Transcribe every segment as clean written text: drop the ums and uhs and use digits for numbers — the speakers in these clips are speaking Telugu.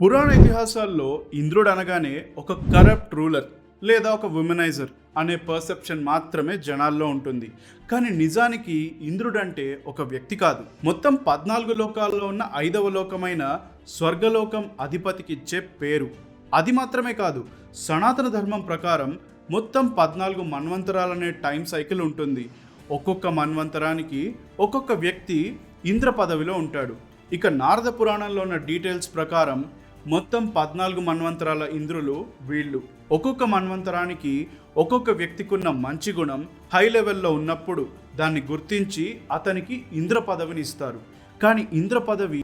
పురాణ ఇతిహాసాల్లో ఇంద్రుడు అనగానే ఒక కరప్ట్ రూలర్ లేదా ఒక విమెనైజర్ అనే పర్సెప్షన్ మాత్రమే జనాల్లో ఉంటుంది. కానీ నిజానికి ఇంద్రుడు అంటే ఒక వ్యక్తి కాదు, మొత్తం 14 లోకాల్లో ఉన్న 5వ లోకమైన స్వర్గలోకం అధిపతికి ఇచ్చే పేరు. అది మాత్రమే కాదు, సనాతన ధర్మం ప్రకారం మొత్తం 14 మన్వంతరాలనే టైం సైకిల్ ఉంటుంది. ఒక్కొక్క మన్వంతరానికి ఒక్కొక్క వ్యక్తి ఇంద్ర పదవిలో ఉంటాడు. ఇక నారద పురాణంలో ఉన్న డీటెయిల్స్ ప్రకారం మొత్తం 14 మన్వంతరాల ఇంద్రులు వీళ్ళు. ఒక్కొక్క మన్వంతరానికి ఒక్కొక్క వ్యక్తికున్న మంచి గుణం హై లెవెల్లో ఉన్నప్పుడు దాన్ని గుర్తించి అతనికి ఇంద్ర పదవిని ఇస్తారు. కానీ ఇంద్ర పదవి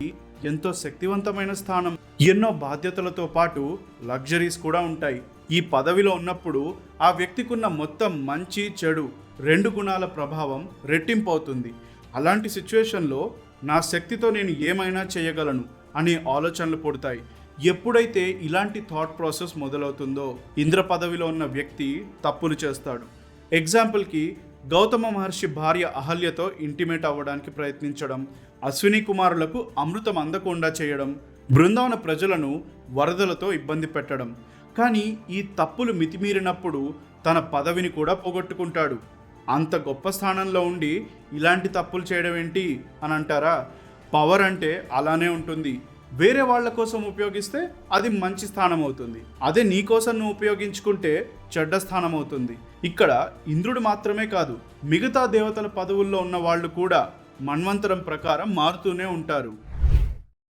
ఎంతో శక్తివంతమైన స్థానం, ఎన్నో బాధ్యతలతో పాటు లగ్జరీస్ కూడా ఉంటాయి. ఈ పదవిలో ఉన్నప్పుడు ఆ వ్యక్తికున్న మొత్తం మంచి చెడు 2 గుణాల ప్రభావం రెట్టింపు అవుతుంది. అలాంటి సిచ్యువేషన్లో నా శక్తితో నేను ఏమైనా చేయగలను అనే ఆలోచనలు పుడతాయి. ఎప్పుడైతే ఇలాంటి థాట్ ప్రాసెస్ మొదలవుతుందో ఇంద్ర పదవిలో ఉన్న వ్యక్తి తప్పులు చేస్తాడు. ఎగ్జాంపుల్కి గౌతమ మహర్షి భార్య అహల్యతో ఇంటిమేట్ అవ్వడానికి ప్రయత్నించడం, అశ్విని కుమారులకు అమృతం అందకుండా చేయడం, బృందావన ప్రజలను వరదలతో ఇబ్బంది పెట్టడం. కానీ ఈ తప్పులు మితిమీరినప్పుడు తన పదవిని కూడా పోగొట్టుకుంటాడు. అంత గొప్ప స్థానంలో ఉండి ఇలాంటి తప్పులు చేయడం ఏంటి అని అంటారా? పవర్ అంటే అలానే ఉంటుంది. వేరే వాళ్ళ కోసం ఉపయోగిస్తే అది మంచి స్థానం అవుతుంది, అదే నీ కోసం నువ్వు ఉపయోగించుకుంటే చెడ్డ స్థానం అవుతుంది. ఇక్కడ ఇంద్రుడు మాత్రమే కాదు, మిగతా దేవతల పదవుల్లో ఉన్న వాళ్ళు కూడా మన్వంతరం ప్రకారం మారుతూనే ఉంటారు.